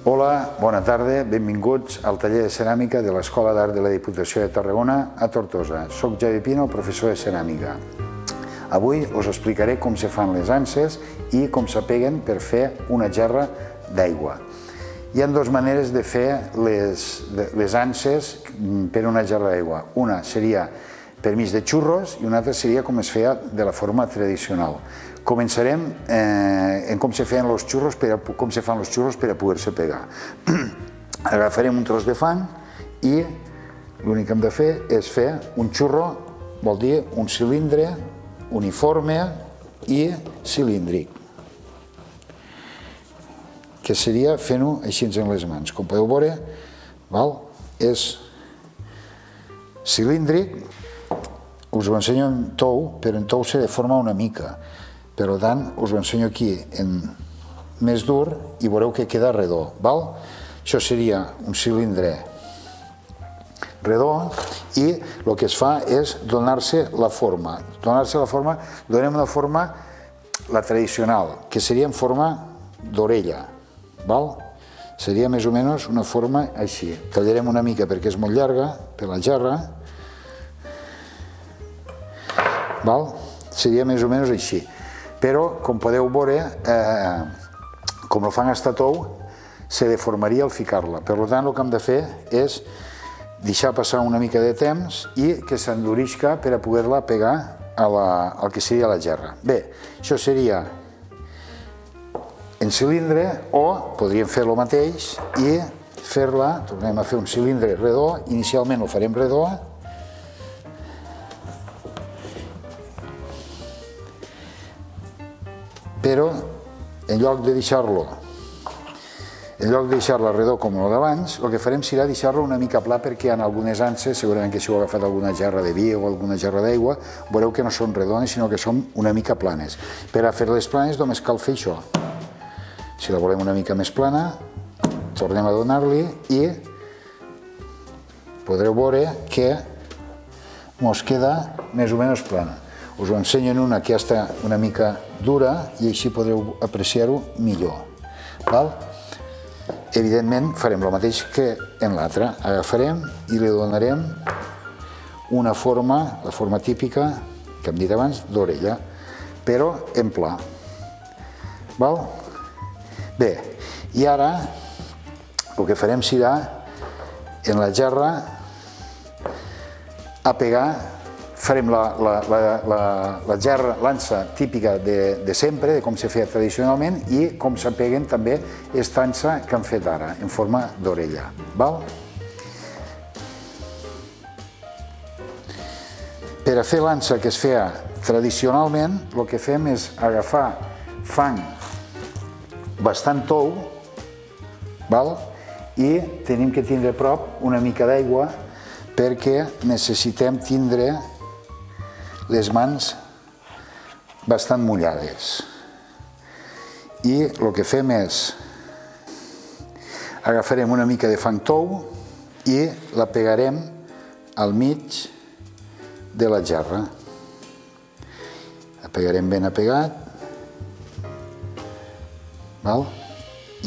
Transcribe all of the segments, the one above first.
Hola, bona tarda, benvinguts al taller de ceràmica de l'Escola d'Art de la Diputació de Tarragona a Tortosa. Soc Javi Pino, professor de ceràmica. Avui us explicaré com se fan les anses i com s'apeguen per fer una gerra d'aigua. Hi ha dues maneres de fer les anses per una gerra d'aigua. Una seria per mig de xurros i una altra seria com es feia de la forma tradicional. Començarem en com se fan els xurros per a poder-se pegar. Agafarem un tros de fang i l'únic que hem de fer és fer un xurro, vol dir un cilindre uniforme i cilíndric, que seria fent-ho així en les mans. Com podeu veure, és cilíndric. Us ho ensenyo en tou, però en tou se deforma una mica. Per tant, us ho ensenyo aquí en més dur i veureu que queda redó. Això seria un cilindre redó i el que es fa és donar-se la forma. Donem una forma, la tradicional, que seria en forma d'orella. Seria més o menys una forma així. Tallarem una mica perquè és molt llarga, per la gerra. Seria més o menys així. Però, com podeu veure, com el fang està tou, se deformaria al ficar-la. Per tant, el que hem de fer és deixar passar una mica de temps i que s'endurisca per a poder-la pegar al que seria la gerra. Bé, això seria en cilindre, o podríem fer el mateix i fer-la, tornem a fer un cilindre redó, inicialment el farem redó, però en lloc de deixar-la redó com el d'abans, el que farem serà deixar-la una mica pla perquè en algunes anses, segurament que si heu agafat alguna gerra de vi o alguna gerra d'aigua, veureu que no són redones, sinó que són una mica planes. Per a fer-les planes només cal fer això. Si la volem una mica més plana, tornem a donar-li i podreu veure que ens queda més o menys plana. Us ho ensenyo en una que està una mica dura i així podreu apreciar-ho millor. Evidentment farem el mateix que en l'altra. Agafarem i li donarem una forma, la forma típica que hem dit abans, d'orella, però en pla. Bé, i ara el que farem serà en la gerra a pegar. Farem la gerra, l'ansa típica de sempre, de com se feia tradicionalment, i com s'apeguen també aquesta ansa que hem fet ara, en forma d'orella. Per a fer l'ansa que es feia tradicionalment, el que fem és agafar fang bastant tou i tenim que tindre a prop una mica d'aigua perquè necessitem tindre les mans bastant mullades. I el que fem és agafarem una mica de fang tou i la pegarem al mig de la gerra. La pegarem ben apegat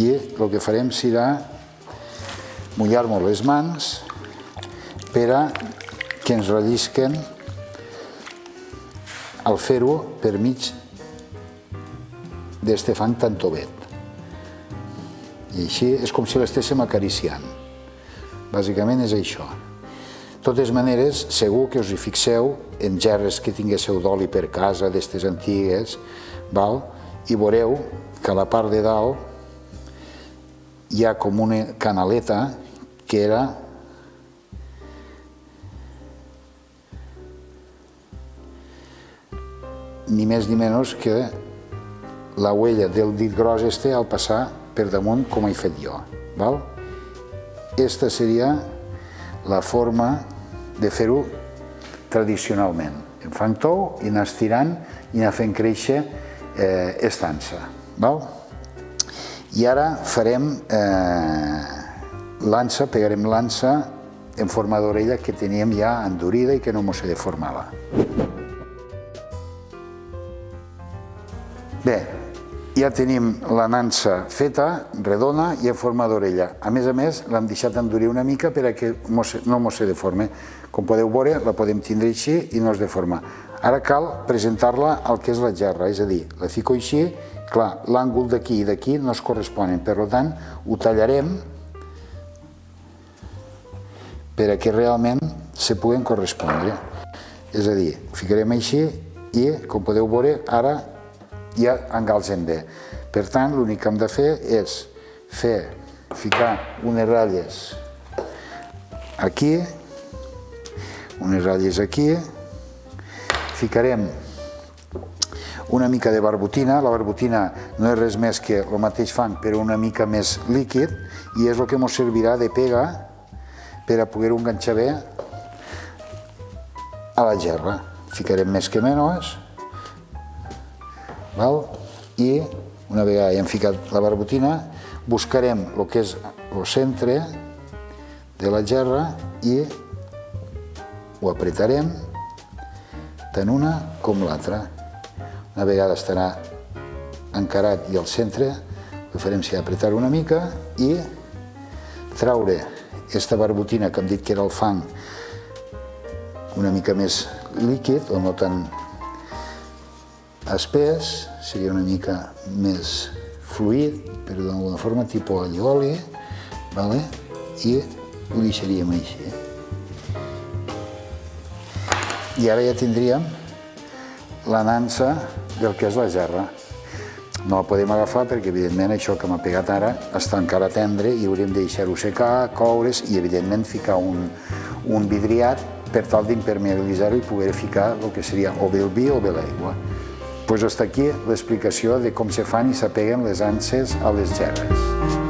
i el que farem serà mullar-nos les mans per a que ens rellisquen al fer-ho per mig d'este fang tan tovet. I així és com si l'estéssim acariciant. Bàsicament és això. De totes maneres, segur que us hi fixeu en gerres que tinguéssiu d'oli per casa, d'estes antigues, i veureu que a la part de dalt hi ha com una canaleta que era ni més ni menys que la huella del dit gros este al passar per damunt com he fet jo. Aquesta seria la forma de fer-ho tradicionalment. En fang tou i anar estirant i anar fent créixer estança. I ara farem l'ansa, pegarem l'ansa en forma d'orella que teníem ja endurida i que no mos se deformava. Bé, Ja tenim la nansa feta, redona i en forma d'orella. A més, l'hem deixat endurir una mica perquè no mos se deforme. Com podeu veure, la podem tindre així i no es deforma. Ara cal presentar-la al que és la gerra, és a dir, la fico així, clar, l'àngul d'aquí i d'aquí no es corresponen, per tant, ho tallarem perquè realment se puguen correspondre. És a dir, ho ficarem així i, com podeu veure, ara ja engalcem bé. Per tant, l'únic que hem de fer és ficar unes ratlles aquí, unes ratlles aquí, ficarem una mica de barbotina. La barbotina no és res més que el mateix fang, però una mica més líquid, i és el que ens servirà de pega per a poder-ho enganxar bé a la gerra. Ficarem més que menys, i una vegada ja hem ficat la barbotina, buscarem el que és el centre de la gerra i ho apretarem tant una com l'altra. Una vegada estarà encarat i al centre, el que farem serà apretar una mica i traure aquesta barbotina que hem dit que era el fang una mica més líquid o no tan espès, seria una mica més fluid, però d'alguna forma tipus allioli, i ho deixaríem així. I ara ja tindríem la nansa del que és la gerra. No la podem agafar perquè, evidentment, això que m'ha pegat ara està encara tendre i hauríem de deixar-ho secar, coure's i, evidentment, ficar un vidriat per tal d'impermeabilitzar-ho i poder ficar el que seria o bé el vi o bé l'aigua. Doncs fins aquí l'explicació de com se fan i s'apeguen les anses a les gerres.